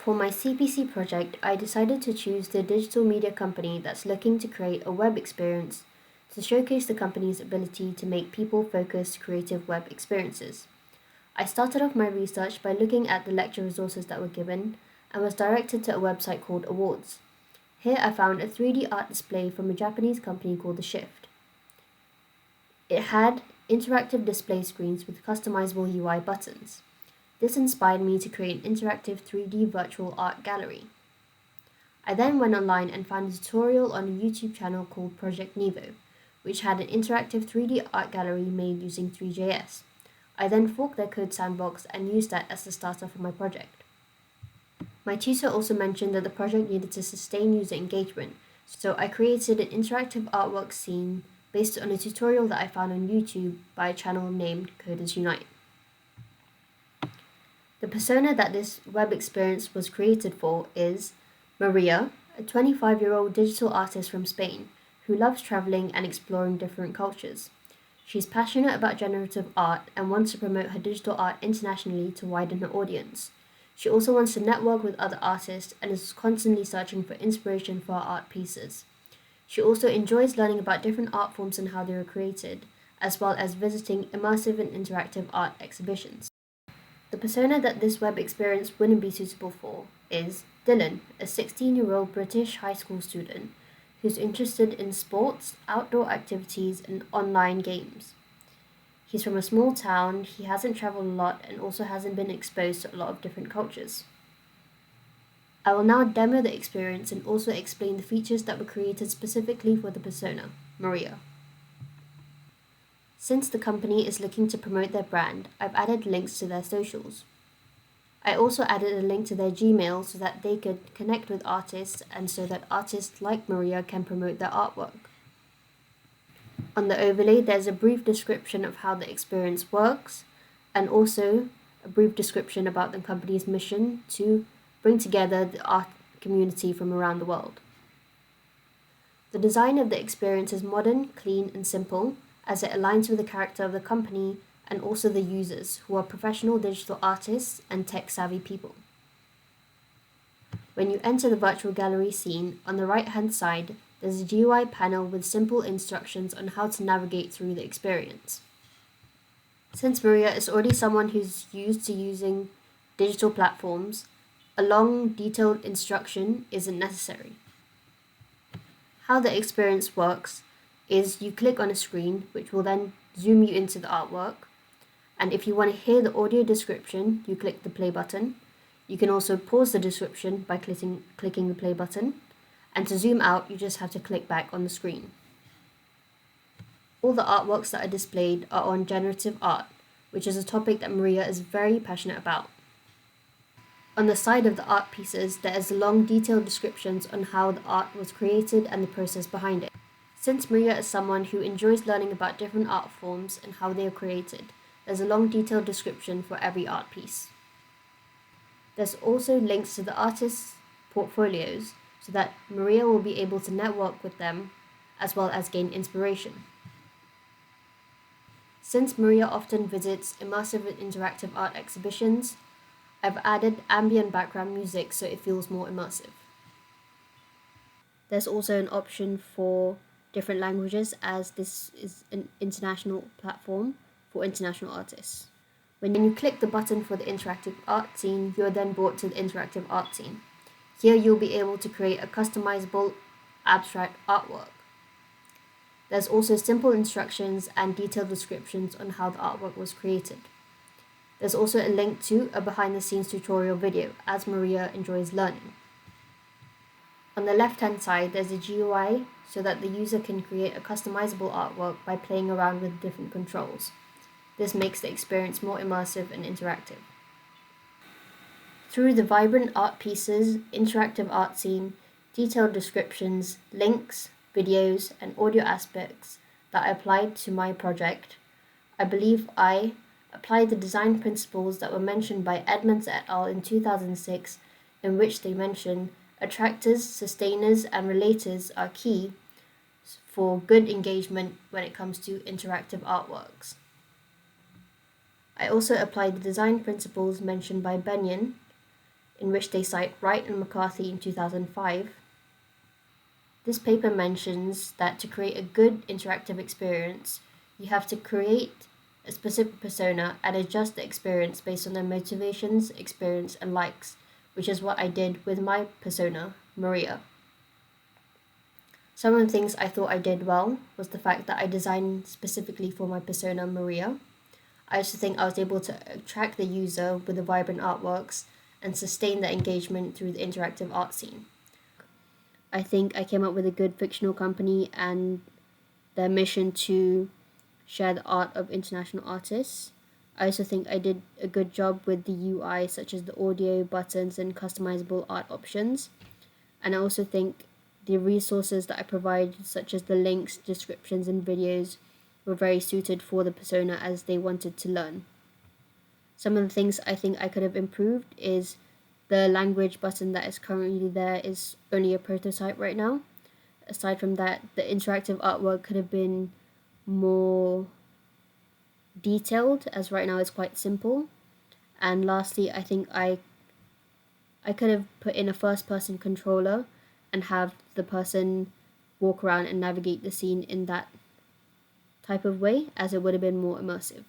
For my CPC project, I decided to choose the digital media company that's looking to create a web experience to showcase the company's ability to make people-focused creative web experiences. I started off my research by looking at the lecture resources that were given and was directed to a website called Awards. Here I found a 3D art display from a Japanese company called The Shift. It had interactive display screens with customizable UI buttons. This inspired me to create an interactive 3D virtual art gallery. I then went online and found a tutorial on a YouTube channel called Project Nevo, which had an interactive 3D art gallery made using 3JS. I then forked their code sandbox and used that as the starter for my project. My tutor also mentioned that the project needed to sustain user engagement, so I created an interactive artwork scene based on a tutorial that I found on YouTube by a channel named Coders Unite. The persona that this web experience was created for is Maria, a 25-year-old digital artist from Spain who loves traveling and exploring different cultures. She's passionate about generative art and wants to promote her digital art internationally to widen her audience. She also wants to network with other artists and is constantly searching for inspiration for her art pieces. She also enjoys learning about different art forms and how they were created, as well as visiting immersive and interactive art exhibitions. The persona that this web experience wouldn't be suitable for is Dylan, a 16-year-old British high school student who's interested in sports, outdoor activities, and online games. He's from a small town, he hasn't traveled a lot, and also hasn't been exposed to a lot of different cultures. I will now demo the experience and also explain the features that were created specifically for the persona, Maria. Since the company is looking to promote their brand, I've added links to their socials. I also added a link to their Gmail so that they could connect with artists and so that artists like Maria can promote their artwork. On the overlay, there's a brief description of how the experience works and also a brief description about the company's mission to bring together the art community from around the world. The design of the experience is modern, clean, and simple, as it aligns with the character of the company and also the users, who are professional digital artists and tech-savvy people. When you enter the virtual gallery scene, on the right-hand side, there's a GUI panel with simple instructions on how to navigate through the experience. Since Maria is already someone who's used to using digital platforms, a long, detailed instruction isn't necessary. How the experience works is you click on a screen, which will then zoom you into the artwork. And if you want to hear the audio description, you click the play button. You can also pause the description by clicking the play button. And to zoom out, you just have to click back on the screen. All the artworks that are displayed are on generative art, which is a topic that Maria is very passionate about. On the side of the art pieces, there is long detailed descriptions on how the art was created and the process behind it. Since Maria is someone who enjoys learning about different art forms and how they are created, there's a long detailed description for every art piece. There's also links to the artists' portfolios so that Maria will be able to network with them as well as gain inspiration. Since Maria often visits immersive and interactive art exhibitions, I've added ambient background music so it feels more immersive. There's also an option for different languages, as this is an international platform for international artists. When you click the button for the interactive art scene, you're then brought to the interactive art scene. Here you'll be able to create a customizable abstract artwork. There's also simple instructions and detailed descriptions on how the artwork was created. There's also a link to a behind-the-scenes tutorial video, as Maria enjoys learning. On the left-hand side, there's a GUI so that the user can create a customizable artwork by playing around with different controls. This makes the experience more immersive and interactive. Through the vibrant art pieces, interactive art scene, detailed descriptions, links, videos, and audio aspects that I applied to my project, I believe I applied the design principles that were mentioned by Edmonds et al. In 2006, in which they mention attractors, sustainers, and relators are key for good engagement when it comes to interactive artworks. I also applied the design principles mentioned by Benyon in which they cite Wright and McCarthy in 2005. This paper mentions that to create a good interactive experience, you have to create a specific persona and adjust the experience based on their motivations, experience, and likes, which is what I did with my persona, Maria. Some of the things I thought I did well was the fact that I designed specifically for my persona, Maria. I also think I was able to attract the user with the vibrant artworks and sustain the engagement through the interactive art scene. I think I came up with a good fictional company and their mission to share the art of international artists. I also think I did a good job with the UI, such as the audio, buttons, and customizable art options. And I also think the resources that I provided, such as the links, descriptions, and videos, were very suited for the persona as they wanted to learn. Some of the things I think I could have improved is the language button that is currently there is only a prototype right now. Aside from that, the interactive artwork could have been more detailed, as right now it's quite simple. And lastly, I think I could have put in a first person controller and have the person walk around and navigate the scene in that type of way, as it would have been more immersive.